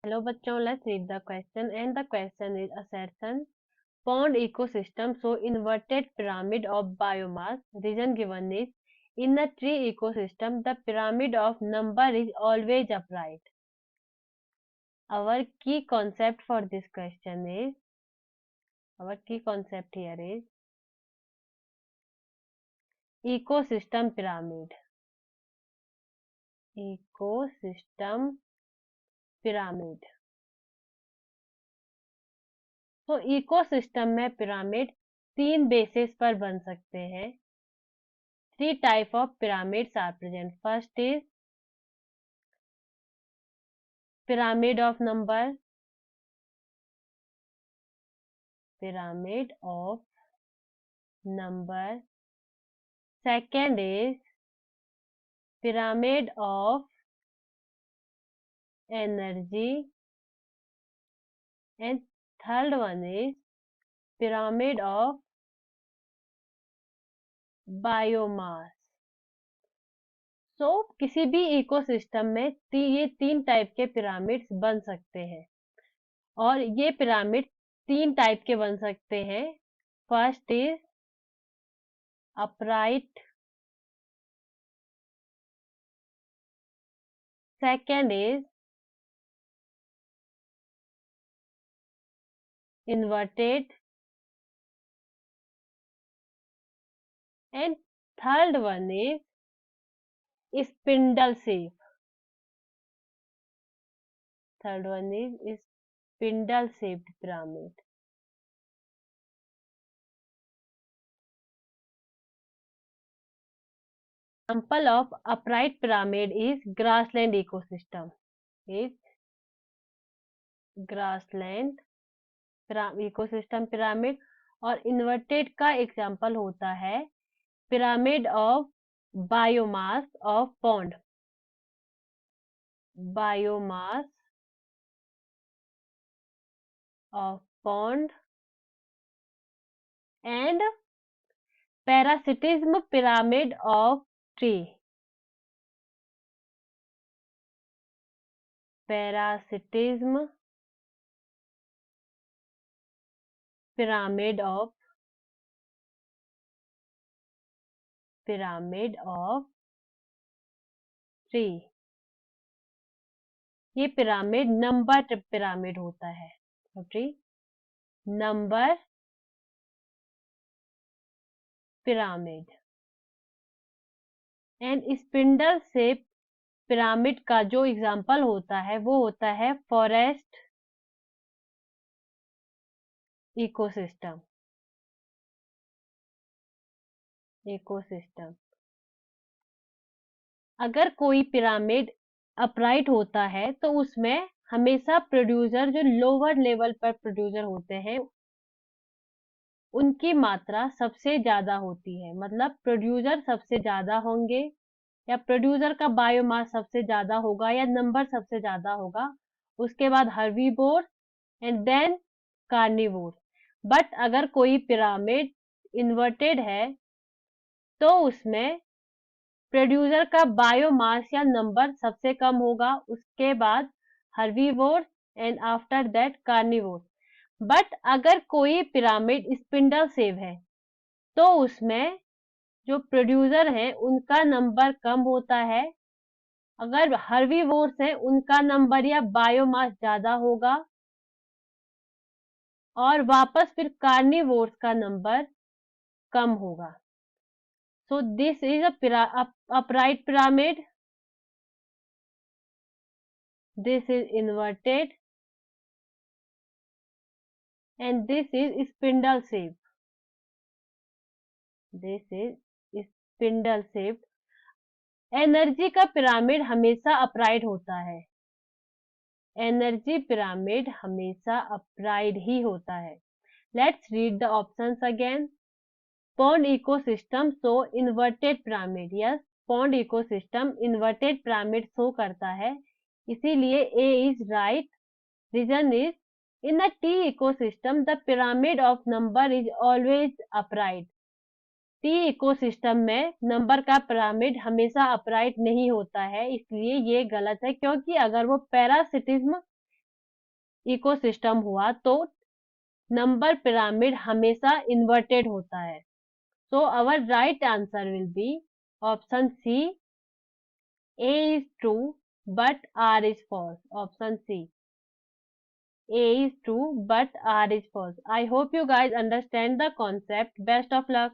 Hello बच्चों, let's read the question and the question is assertion. Pond ecosystem show inverted pyramid of biomass. Reason given is in a tree ecosystem the pyramid of number is always upright. Our key concept for this question is ecosystem pyramid. Ecosystem pyramid. तो ecosystem में pyramid 3 basis पर बन सकते हैं. 3 type of pyramids are present. First is pyramid of number. Second is pyramid of energy, and third one is pyramid of biomass. किसी भी ecosystem में ये 3 टाइप के पिरामिड्स बन सकते हैं और ये पिरामिड 3 टाइप के बन सकते हैं. First is upright, second is inverted, and third one is spindle shape. Third one is spindle shaped pyramid. Example of upright pyramid is grassland ecosystem. Is grassland ecosystem pyramid. और inverted का example होता है pyramid of biomass of pond. Biomass of pond and parasitism pyramid of tree. Parasitism pyramid of tree. ये pyramid number pyramid होता है. Number pyramid. And spindle shape pyramid का जो example होता है वो होता है फॉरेस्ट इकोसिस्टम. अगर कोई पिरामिड अपराइट होता है तो उसमें हमेशा प्रोड्यूसर जो लोअर लेवल पर प्रोड्यूसर होते हैं उनकी मात्रा सबसे ज्यादा होती है. मतलब प्रोड्यूसर सबसे ज्यादा होंगे या प्रोड्यूसर का बायोमास सबसे ज्यादा होगा या नंबर सबसे ज्यादा होगा. उसके बाद herbivore and then carnivore. But अगर कोई पिरामिड इन्वर्टेड है तो उसमें प्रोड्यूसर का बायोमास या नंबर सबसे कम होगा, उसके बाद herbivore and after that carnivore. But अगर कोई पिरामिड स्पिंडल शेप है तो उसमें जो प्रोड्यूसर है उनका नंबर कम होता है. अगर हर्बीवोर्स है उनका नंबर या बायोमास ज्यादा होगा और वापस फिर कार्निवोर्स का नंबर कम होगा. So this is a upright pyramid. This is inverted and this is spindle shape. This is spindle shape. Energy का पिरामिड हमेशा अपराइट होता है. एनर्जी पिरामिड हमेशा अपराइट ही होता है. Let's read the options again. Pond ecosystem show inverted pyramid. Yes, pond ecosystem inverted pyramid show करता है, इसीलिए A is right. Reason is in a tea ecosystem the pyramid of number is always upright. T ecosystem में number का pyramid हमेशा upright नहीं होता है, इसलिए ये गलत है. क्योंकि अगर वो पैरासिटिज्म इकोसिस्टम हुआ तो नंबर पिरामिड हमेशा इन्वर्टेड होता है. So our right answer will be option C. A is true, but R is false. Option C. A is true, but R is false. I hope you guys understand the concept. Best of luck.